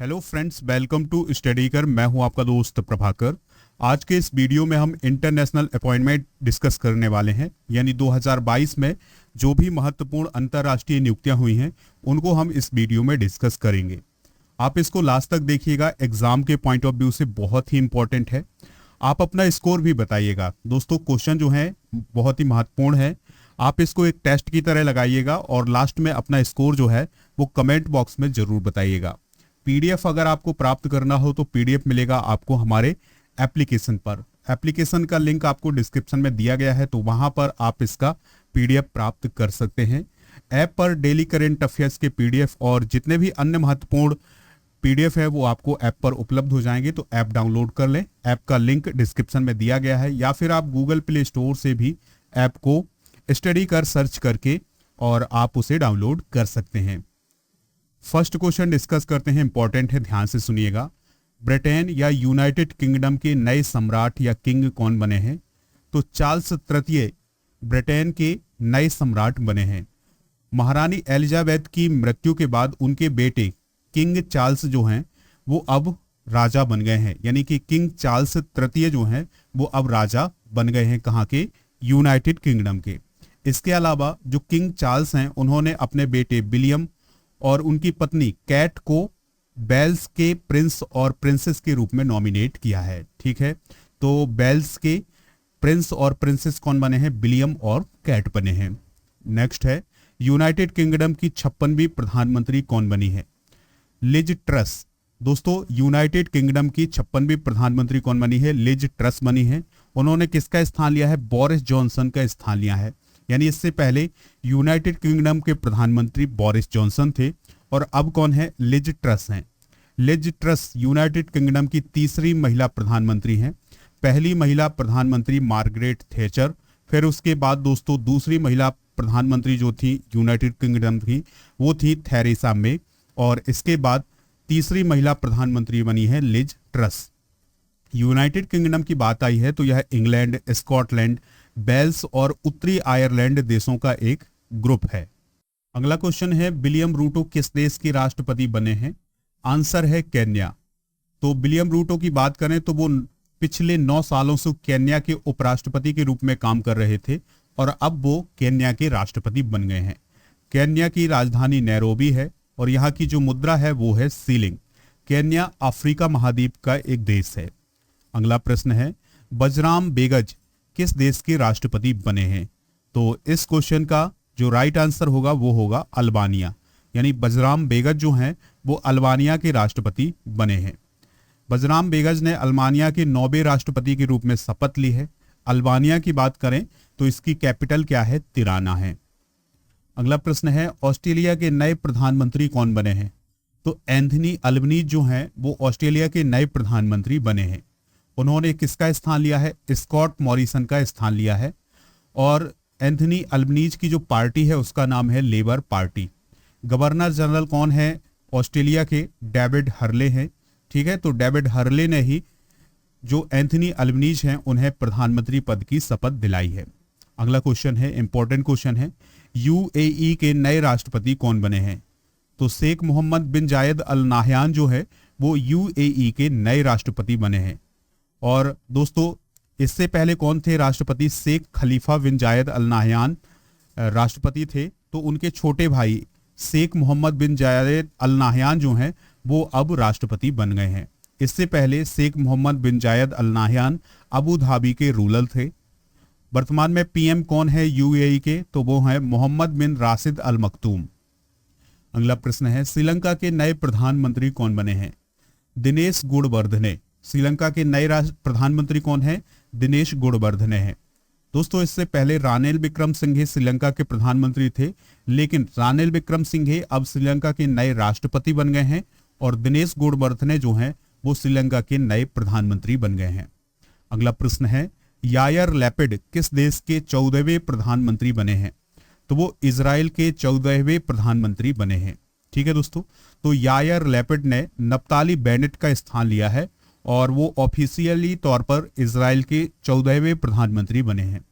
Hello friends, welcome to study कर। मैं हूं आपका दोस्त प्रभाकर। आज के इस वीडियो में हम इंटरनेशनल अपॉइंटमेंट डिस्कस करने वाले हैं, यानी 2022 में जो भी महत्वपूर्ण अंतर्राष्ट्रीय नियुक्तियां हुई हैं उनको हम इस वीडियो में डिस्कस करेंगे। आप इसको लास्ट तक देखिएगा, एग्जाम के पॉइंट ऑफ व्यू से बहुत ही इंपॉर्टेंट है। आप अपना स्कोर भी बताइएगा दोस्तों। क्वेश्चन जो है बहुत ही महत्वपूर्ण है। आप इसको एक टेस्ट की तरह लगाइएगा और लास्ट में अपना स्कोर जो है वो कमेंट बॉक्स में जरूर बताइएगा। पीडीएफ अगर आपको प्राप्त करना हो तो पीडीएफ मिलेगा आपको हमारे एप्लीकेशन पर। एप्लीकेशन का लिंक आपको डिस्क्रिप्शन में दिया गया है, तो वहां पर आप इसका पीडीएफ प्राप्त कर सकते हैं। ऐप पर डेली करेंट अफेयर्स के पीडीएफ और जितने भी अन्य महत्वपूर्ण पीडीएफ है वो आपको ऐप पर उपलब्ध हो जाएंगे, तो ऐप डाउनलोड कर लें। ऐप का लिंक डिस्क्रिप्शन में दिया गया है, या फिर आप गूगल प्ले स्टोर से भी ऐप को स्टडी कर सर्च करके और आप उसे डाउनलोड कर सकते हैं। फर्स्ट क्वेश्चन डिस्कस करते हैं, इंपॉर्टेंट है, ध्यान से सुनिएगा। ब्रिटेन या यूनाइटेड किंगडम के नए सम्राट या किंग कौन बने हैं? तो चार्ल्स तृतीय ब्रिटेन के नए सम्राट बने हैं। महारानी एलिजाबेथ की मृत्यु के बाद उनके बेटे किंग चार्ल्स जो हैं वो अब राजा बन गए हैं, यानी कि किंग चार्ल्स तृतीय जो हैं वो अब राजा बन गए हैं। कहाँ के? यूनाइटेड किंगडम के। इसके अलावा जो किंग चार्ल्स हैं उन्होंने अपने बेटे विलियम और उनकी पत्नी कैट को वेल्स के प्रिंस और प्रिंसेस के रूप में नॉमिनेट किया है। ठीक है, तो वेल्स के प्रिंस और प्रिंसेस कौन बने हैं? विलियम और कैट बने हैं। नेक्स्ट है, यूनाइटेड किंगडम की 56वीं प्रधानमंत्री कौन बनी है? Liz Truss. दोस्तों, यूनाइटेड किंगडम की 56वीं प्रधानमंत्री कौन बनी है? लिज ट्रस बनी है। उन्होंने किसका स्थान लिया है? बोरिस जॉनसन का स्थान लिया है। यानी इससे पहले यूनाइटेड किंगडम के प्रधानमंत्री बोरिस जॉनसन थे और अब कौन है? लिज ट्रस हैं। लिज ट्रस यूनाइटेड किंगडम की तीसरी महिला प्रधानमंत्री हैं। पहली महिला प्रधानमंत्री मार्गरेट थैचर, फिर उसके बाद दोस्तों दूसरी महिला प्रधानमंत्री जो थी यूनाइटेड किंगडम की वो थी थेरेसा मे, और इसके बाद तीसरी महिला प्रधानमंत्री बनी है लिज ट्रस। यूनाइटेड किंगडम की बात आई है तो यह इंग्लैंड, स्कॉटलैंड, वेल्स और उत्तरी आयरलैंड देशों का एक ग्रुप है। अगला क्वेश्चन है, विलियम रूटो किस देश के राष्ट्रपति बने हैं? आंसर है केन्या। तो विलियम रूटो की बात करें तो वो पिछले 9 सालों से केन्या के उपराष्ट्रपति के रूप में काम कर रहे थे और अब वो केन्या के राष्ट्रपति बन गए हैं। केन्या की राजधानी नैरोबी है और यहाँ की जो मुद्रा है वो है सीलिंग। केन्या अफ्रीका महाद्वीप का एक देश है। अगला प्रश्न है, बजराम बेगज किस देश के राष्ट्रपति बने हैं? तो इस क्वेश्चन का जो राइट आंसर होगा वो होगा अल्बानिया, यानी बजराम बेगज जो हैं वो अल्बानिया के राष्ट्रपति बने हैं। बजराम बेगज ने अल्बानिया के 9वें राष्ट्रपति के रूप में शपथ ली है। अल्बानिया की बात करें तो इसकी कैपिटल क्या है? तिराना है। अगला प्रश्न है, ऑस्ट्रेलिया के नए प्रधानमंत्री कौन बने हैं? तो एंथनी अल्बनीज जो हैं वो ऑस्ट्रेलिया के नए प्रधानमंत्री बने हैं। उन्होंने किसका स्थान लिया है? स्कॉट मॉरिसन का स्थान लिया है। और एंथनी अल्बनीज की जो पार्टी है उसका नाम है लेबर पार्टी। गवर्नर जनरल कौन है ऑस्ट्रेलिया के? डेविड हर्ले हैं। ठीक है, तो डेविड हर्ले ने ही जो एंथनी अल्बनीज हैं उन्हें प्रधानमंत्री पद की शपथ दिलाई है। अगला क्वेश्चन है, इंपॉर्टेंट क्वेश्चन है, यूएई के नए राष्ट्रपति कौन बने हैं? तो शेख मोहम्मद बिन जायद अल नाहयान जो है वो यूएई के नए राष्ट्रपति बने हैं। और दोस्तों इससे पहले कौन थे राष्ट्रपति? शेख खलीफा बिन जायद अल नाहयान राष्ट्रपति थे, तो उनके छोटे भाई शेख मोहम्मद बिन जायद अल नाहयान जो हैं वो अब राष्ट्रपति बन गए हैं। इससे पहले शेख मोहम्मद बिन जायद अल नाहयान अबू धाबी के रूलर थे। वर्तमान में पीएम कौन है यूएई के? तो वो है मोहम्मद बिन राशिद अल मखतूम। अगला प्रश्न है, श्रीलंका के नए प्रधानमंत्री कौन बने हैं? दिनेश गुणवर्धने। श्रीलंका के नए प्रधानमंत्री कौन है? दिनेश गुणवर्धने हैं। दोस्तों इससे पहले रानिल विक्रमसिंघे श्रीलंका के प्रधानमंत्री थे, लेकिन रानिल विक्रमसिंघे अब श्रीलंका के नए राष्ट्रपति बन गए हैं और दिनेश गुणवर्धने जो हैं वो श्रीलंका के नए प्रधानमंत्री बन गए हैं। अगला प्रश्न है, यायर लैपिड किस देश के 14वें प्रधानमंत्री बने हैं? तो वो इजराइल के 14वें प्रधानमंत्री बने हैं। ठीक है दोस्तों, तो यायर लैपिड ने नप्ताली बेनेट का स्थान लिया है और वो ऑफिशियली तौर पर इजराइल के 14वें प्रधानमंत्री बने हैं।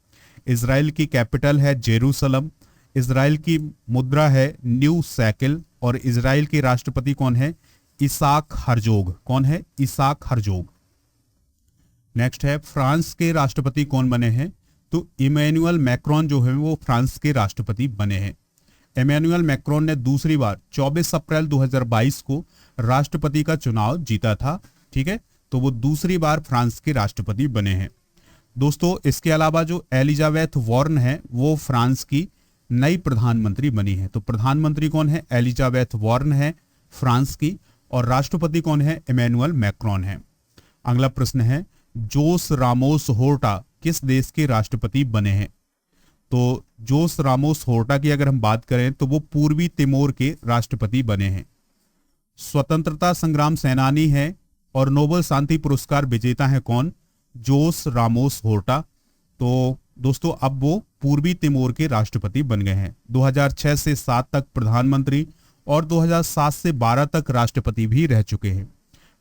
इजराइल की कैपिटल है जेरूसलम। इजराइल की मुद्रा है न्यू सैकिल और इजराइल के राष्ट्रपति कौन है? Isaac Herzog. कौन है? Isaac Herzog. नेक्स्ट है, फ्रांस के राष्ट्रपति कौन बने हैं? तो इमैनुअल मैक्रोन जो है वो फ्रांस के राष्ट्रपति बने हैं। इमैनुअल मैक्रोन ने दूसरी बार 24 अप्रैल 2022 को राष्ट्रपति का चुनाव जीता था। ठीक है, तो वो दूसरी बार फ्रांस के राष्ट्रपति बने हैं। दोस्तों, इसके अलावा जो एलिजाबेथ वॉर्न है वो फ्रांस की नई प्रधानमंत्री बनी है। तो प्रधानमंत्री कौन है? एलिजाबेथ वॉर्न है फ्रांस की, और राष्ट्रपति कौन है? इमैनुअल मैक्रोन है। अगला प्रश्न है, जोस रामोस होर्टा किस देश के राष्ट्रपति बने हैं? तो जोस रामोस होर्टा की अगर हम बात करें तो वो पूर्वी तिमोर के राष्ट्रपति बने हैं। स्वतंत्रता संग्राम सेनानी है और नोबेल शांति पुरस्कार विजेता है कौन? जोस रामोस होर्टा। तो दोस्तों, अब वो पूर्वी तिमोर के राष्ट्रपति बन गए हैं। 2006 से 7 तक प्रधानमंत्री और 2007 से 12 तक राष्ट्रपति भी रह चुके हैं।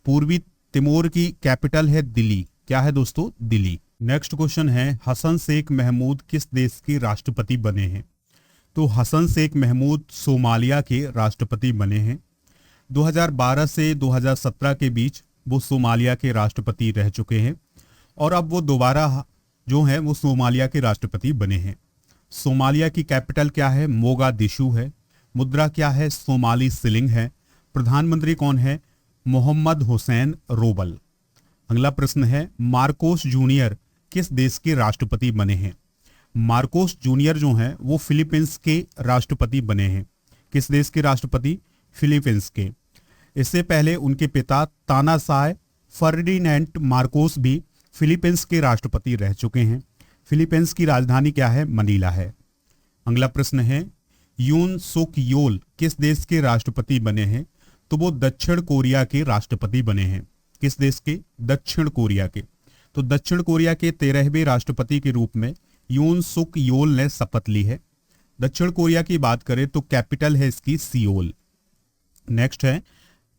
पूर्वी तिमोर की कैपिटल है दिल्ली। क्या है दोस्तों? दिल्ली। नेक्स्ट क्वेश्चन है, हसन शेख महमूद किस देश के राष्ट्रपति बने हैं? तो हसन शेख महमूद सोमालिया के राष्ट्रपति बने हैं। 2012 से 2017 के बीच वो सोमालिया के राष्ट्रपति रह चुके हैं और अब वो दोबारा जो है वो सोमालिया के राष्ट्रपति बने हैं। सोमालिया की कैपिटल क्या है? मोगादिशु है। मुद्रा क्या है? सोमाली सिलिंग है। प्रधानमंत्री कौन है? मोहम्मद हुसैन रोबल। अगला प्रश्न है, मार्कोस जूनियर किस देश के राष्ट्रपति बने हैं? मार्कोस जूनियर जो हैं वो फिलीपींस के राष्ट्रपति बने हैं। किस देश के राष्ट्रपति? फिलीपींस के। इससे पहले उनके पिता तानाशाह फर्डिनेंट मार्कोस भी फिलीपींस के राष्ट्रपति रह चुके हैं। फिलीपींस की राजधानी क्या है? मनीला है। अगला प्रश्न है, यून सुक योल किस देश के राष्ट्रपति बने हैं? तो वो दक्षिण कोरिया के राष्ट्रपति बने हैं। किस देश के? दक्षिण कोरिया के। तो दक्षिण कोरिया के 13वें राष्ट्रपति के रूप में यून सुक योल ने शपथ ली है। दक्षिण कोरिया की बात करें तो कैपिटल है इसकी सियोल। नेक्स्ट है,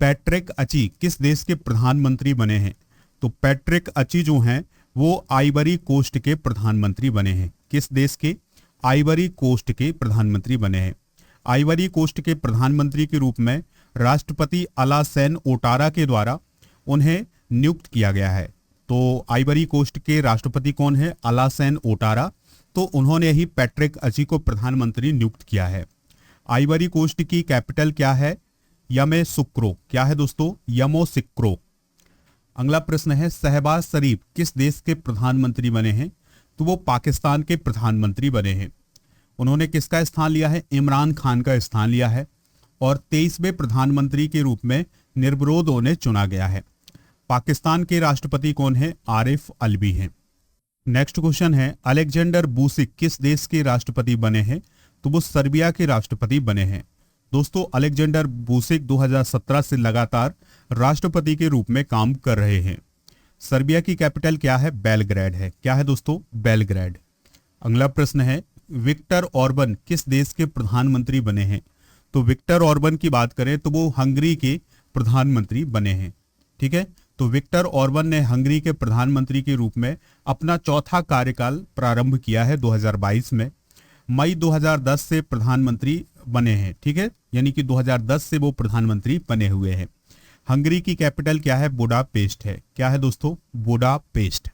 पैट्रिक अची किस देश के प्रधानमंत्री बने हैं? तो पैट्रिक अची जो हैं वो आइवरी कोस्ट के प्रधानमंत्री बने हैं। किस देश के? आइवरी कोस्ट के प्रधानमंत्री बने हैं। आइवरी कोस्ट के प्रधानमंत्री के रूप में राष्ट्रपति अलासेन ओटारा के द्वारा उन्हें नियुक्त किया गया है। तो आइवरी कोस्ट के राष्ट्रपति कौन है? अलासेन ओटारा। तो उन्होंने ही पैट्रिक अची को प्रधानमंत्री नियुक्त किया है। आइवरी कोस्ट की कैपिटल क्या है? यमोसिक्रो। क्या है दोस्तों? यमोसिक्रो। अगला प्रश्न है, शहबाज शरीफ किस देश के प्रधानमंत्री बने हैं? तो वो पाकिस्तान के प्रधानमंत्री बने हैं। उन्होंने किसका स्थान लिया है? इमरान खान का स्थान लिया है और 23वें प्रधानमंत्री के रूप में निर्विरोध उन्हें चुना गया है। पाकिस्तान के राष्ट्रपति कौन है? आरिफ अलवी हैं। नेक्स्ट क्वेश्चन है, अलेक्जेंडर बूसिक किस देश के राष्ट्रपति बने हैं? तो वो सर्बिया के राष्ट्रपति बने हैं। दोस्तों, अलेक्जेंडर बूसिक 2017 से लगातार राष्ट्रपति के रूप में काम कर रहे हैं। सर्बिया की कैपिटल क्या है? बेलग्रेड है। क्या है दोस्तों? बेलग्रेड। अगला प्रश्न है, विक्टर ऑर्बन किस देश के प्रधानमंत्री बने हैं? तो विक्टर ऑर्बन की बात करें तो वो हंगरी के प्रधानमंत्री बने हैं। ठीक है, तो विक्टर ऑर्बन ने हंगरी के प्रधानमंत्री के रूप में अपना चौथा कार्यकाल प्रारंभ किया है 2022 में। मई 2010 से प्रधानमंत्री बने हैं। ठीक है, यानी कि 2010 से वो प्रधानमंत्री बने हुए हैं। हंगरी की कैपिटल क्या है? बुडापेस्ट है। क्या है दोस्तों? बुडापेस्ट।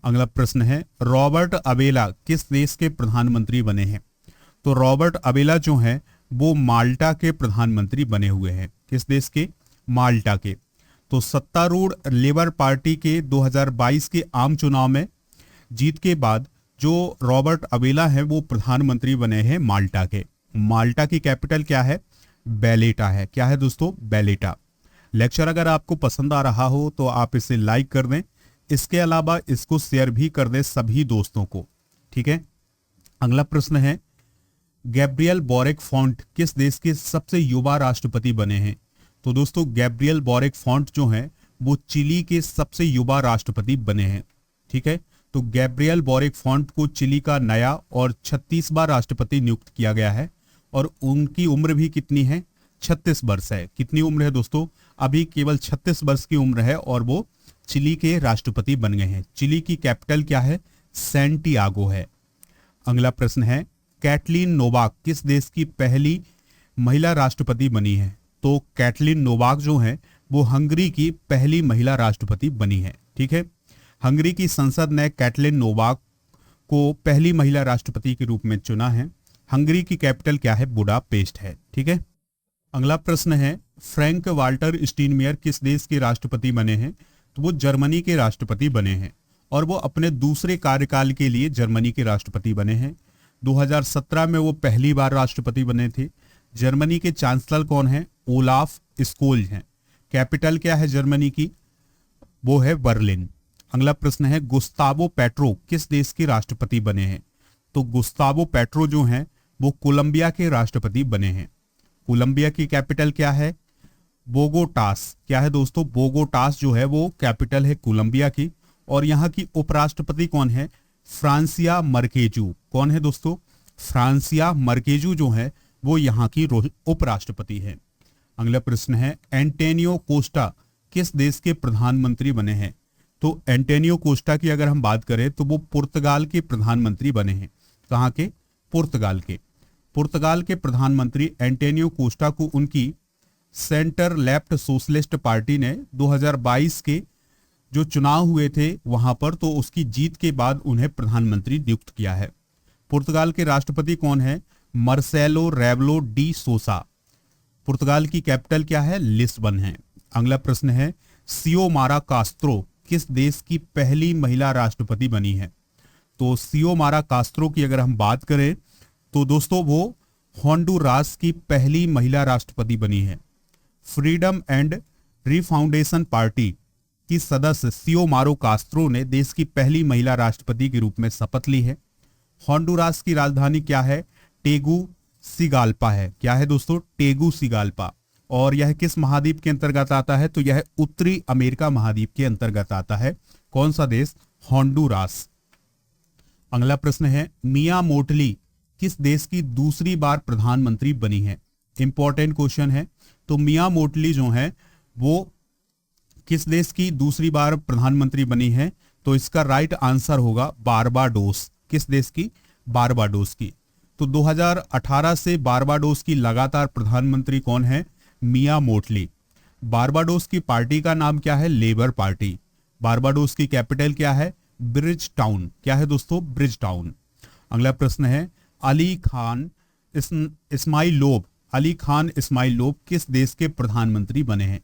अगला प्रश्न है, रॉबर्ट अबेला किस देश के प्रधानमंत्री बने हैं? तो रॉबर्ट अबेला जो हैं वो माल्टा के प्रधानमंत्री बने हुए हैं। किस देश के? माल्टा के। तो सत्तारूढ़ लेबर पार्टी के 2022 के आम चुनाव में जीत के बाद जो रॉबर्ट अबेला है वो प्रधानमंत्री बने हैं माल्टा के। माल्टा की कैपिटल क्या है? बैलेटा है। क्या है दोस्तों? बैलेटा। लेक्चर अगर आपको पसंद आ रहा हो तो आप इसे लाइक कर दें, इसके अलावा इसको शेयर भी कर दें सभी दोस्तों को। ठीक है, अगला प्रश्न है, गैब्रियल बोरिक फॉन्ट किस देश के सबसे युवा राष्ट्रपति बने हैं? तो दोस्तों, गैब्रियल बोरिक फॉन्ट जो हैं वो चिली के सबसे युवा राष्ट्रपति बने हैं। ठीक है, तो गैब्रियल बोरिक फॉन्ट को चिली का नया और 36वां राष्ट्रपति नियुक्त किया गया है और उनकी उम्र भी कितनी है? 36 वर्ष है। कितनी उम्र है दोस्तों? अभी केवल 36 वर्ष की उम्र है और वो चिली के राष्ट्रपति बन गए हैं। चिली की कैपिटल क्या है? सैंटियागो है। अगला प्रश्न है, कैटलीन नोवाक किस देश की पहली महिला राष्ट्रपति बनी है? तो कैटलिन नोवाक जो है वो हंगरी की पहली महिला राष्ट्रपति बनी है। ठीक है, हंगरी की संसद ने कैटलिन नोवाक को पहली महिला राष्ट्रपति के रूप में चुना है। हंगरी की कैपिटल क्या है? बुडापेस्ट है। ठीक है, अगला प्रश्न है फ्रैंक वाल्टर स्टीनमेयर किस देश के राष्ट्रपति बने हैं? तो वो जर्मनी के राष्ट्रपति बने हैं और वो अपने दूसरे कार्यकाल के लिए जर्मनी के राष्ट्रपति बने हैं। 2017 में वो पहली बार राष्ट्रपति बने थे। जर्मनी के चांसलर कौन है? ओलाफ स्कोल्ज हैं। कैपिटल क्या है जर्मनी की? वो है बर्लिन। अगला प्रश्न है गुस्तावो पेट्रो किस देश के राष्ट्रपति बने हैं? तो गुस्तावो पेट्रो जो हैं वो कोलंबिया के राष्ट्रपति बने हैं। कोलंबिया की कैपिटल क्या है? बोगोटास। क्या है दोस्तों? बोगोटास जो है वो कैपिटल है कोलंबिया की। और यहाँ की उपराष्ट्रपति कौन है? फ्रांसिया मर्केजू। कौन है दोस्तों? फ्रांसिया मर्केजू जो है वो यहाँ की उपराष्ट्रपति है। अगला प्रश्न है एंटोनियो कोस्टा किस देश के प्रधानमंत्री बने हैं? तो एंटोनियो कोस्टा की अगर हम बात करें तो वो पुर्तगाल के प्रधानमंत्री बने हैं। कहाँ के? पुर्तगाल के। पुर्तगाल के प्रधानमंत्री एंटोनियो कोस्टा को उनकी सेंटर लेफ्ट सोशलिस्ट पार्टी ने 2022 के जो चुनाव हुए थे वहां पर, तो उसकी जीत के बाद उन्हें प्रधानमंत्री नियुक्त किया है। पुर्तगाल के राष्ट्रपति कौन है? Marcelo रेबलो D सोसा। पुर्तगाल की कैपिटल क्या है? लिस्बन है। अगला प्रश्न है सियोमारा कास्त्रो किस देश की पहली महिला राष्ट्रपति बनी है? तो सियोमारा कास्त्रो की अगर हम बात करें तो दोस्तों वो होंडुरास की पहली महिला राष्ट्रपति बनी है। फ्रीडम एंड रिफाउंडेशन पार्टी की सदस्य सियोमारो कास्त्रो ने देश की पहली महिला राष्ट्रपति के रूप में शपथ ली है। होंडुरास की राजधानी क्या है? टेगुसिगाल्पा है। क्या है दोस्तों? टेगुसिगाल्पा। और यह किस महाद्वीप के अंतर्गत आता है? तो यह उत्तरी अमेरिका महाद्वीप के अंतर्गत आता है। कौन सा देश? होंडुरास। अगला प्रश्न है मिया मोटली किस देश की दूसरी बार प्रधानमंत्री बनी है? इंपॉर्टेंट क्वेश्चन है। तो मिया मोटली जो है वो किस देश की दूसरी बार प्रधानमंत्री बनी है? तो इसका राइट आंसर होगा बारबाडोस। किस देश की? बारबाडोस की। तो 2018 से बारबाडोस की लगातार प्रधानमंत्री कौन है? मिया मोटली। बारबाडोस की पार्टी का नाम क्या है? Labour party. बारबाडोस की कैपिटल क्या है? Bridge town. क्या है दोस्तों? Bridge town. अगला प्रश्न है अली खान इस्माइलोव अली खान इस्माइलोव किस देश के प्रधानमंत्री बने हैं?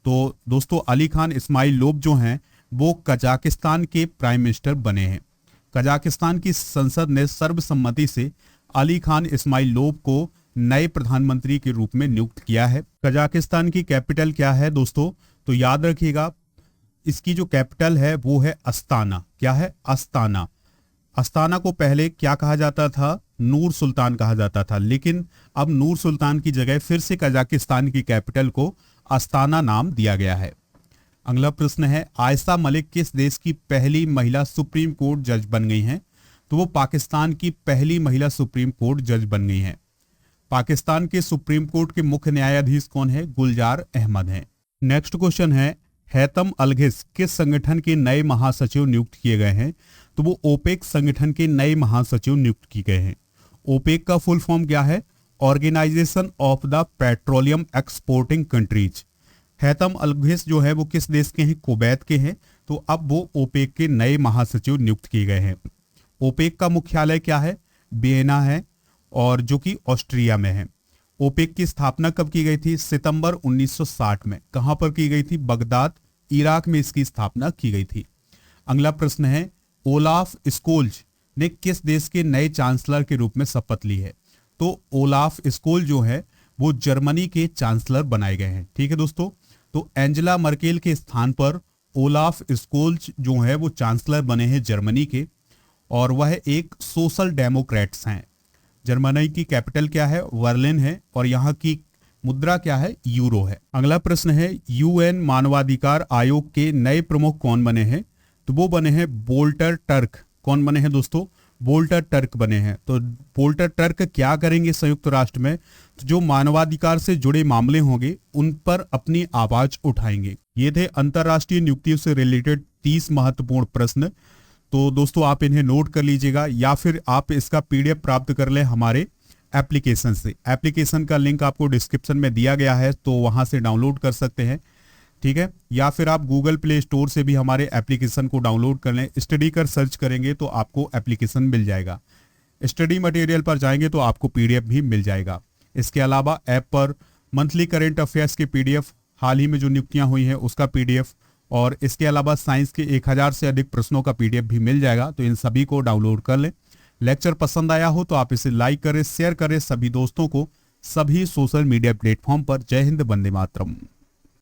तो दोस्तों अली खान इस्माइलोव जो हैं वो कजाकिस्तान के प्राइम मिनिस्टर बने हैं। कजाकिस्तान की संसद ने सर्वसम्मति से अली खान इस्माइलोव को नए प्रधानमंत्री के रूप में नियुक्त किया है। कजाकिस्तान की कैपिटल क्या है दोस्तों? तो याद रखिएगा इसकी जो कैपिटल है वो है अस्ताना। क्या है? अस्ताना। अस्ताना को पहले क्या कहा जाता था? नूर सुल्तान कहा जाता था, लेकिन अब नूर सुल्तान की जगह फिर से कजाकिस्तान की कैपिटल को अस्ताना नाम दिया गया है। अगला प्रश्न है आयशा मलिक किस देश की पहली महिला सुप्रीम कोर्ट जज बन गई हैं? तो वो पाकिस्तान की पहली महिला सुप्रीम कोर्ट जज बन गई हैं। पाकिस्तान के सुप्रीम कोर्ट के मुख्य न्यायाधीश कौन है? गुलजार अहमद हैं। नेक्स्ट क्वेश्चन है हैतम अलगिस किस संगठन के नए महासचिव नियुक्त किए गए हैं? तो वो ओपेक संगठन के नए महासचिव नियुक्त किए गए हैं। ओपेक का फुल फॉर्म क्या है? Organization of the Petroleum Exporting Countries. Haitham Al Ghais जो है वो किस देश के हैं? कुवैत के हैं। तो अब वो ओपेक के नए महासचिव नियुक्त किए गए हैं। ओपेक का मुख्यालय क्या है? वियना है, और जो कि ऑस्ट्रिया में है। ओपेक की स्थापना कब की गई थी? सितंबर 1960 में। कहां पर की गई थी? बगदाद, इराक में इसकी स्थापना की गई थी। अगला प्रश्न है ओलाफ स्कोल्ज ने किस देश के नए चांसलर के रूप में शपथ ली है? तो ओलाफ स्कोल्ज जो है वो जर्मनी के चांसलर बनाए गए हैं। ठीक है दोस्तों, तो एंजेला मर्केल के स्थान पर ओलाफ स्कोल्ज जो है वो चांसलर बने हैं जर्मनी के, और वह एक सोशल डेमोक्रेट्स हैं। जर्मनी की कैपिटल क्या है? बर्लिन है, और यहाँ की मुद्रा क्या है? यूरो है। अगला प्रश्न है यूएन मानवाधिकार आयोग के नए प्रमुख कौन बने हैं? तो वो बने हैं वोल्टर टर्क। कौन बने हैं दोस्तों? वोल्टर टर्क बने हैं। तो वोल्टर टर्क क्या करेंगे संयुक्त राष्ट्र में? तो जो मानवाधिकार से जुड़े मामले होंगे उन पर अपनी आवाज उठाएंगे। ये थे अंतरराष्ट्रीय नियुक्तियों से रिलेटेड 30 महत्वपूर्ण प्रश्न। तो दोस्तों आप इन्हें नोट कर लीजिएगा, या फिर आप इसका PDF प्राप्त कर लें हमारे एप्लीकेशन से। एप्लीकेशन का लिंक आपको डिस्क्रिप्शन में दिया गया है, तो वहां से डाउनलोड कर सकते हैं, ठीक है। या फिर आप गूगल प्ले स्टोर से भी हमारे एप्लीकेशन को डाउनलोड कर लें। स्टडी कर सर्च करेंगे तो आपको एप्लीकेशन मिल जाएगा। स्टडी मटेरियल पर जाएंगे तो आपको पीडीएफ भी मिल जाएगा। इसके अलावा ऐप पर मंथली करेंट अफेयर्स के पीडीएफ, हाल ही में जो नियुक्तियां हुई हैं उसका पीडीएफ, और इसके अलावा साइंस के 1000 से अधिक प्रश्नों का पीडीएफ भी मिल जाएगा। तो इन सभी को डाउनलोड कर लें। लेक्चर पसंद आया हो तो आप इसे लाइक करें, शेयर करें सभी दोस्तों को, सभी सोशल मीडिया प्लेटफॉर्म पर। जय हिंद, वंदे मातरम।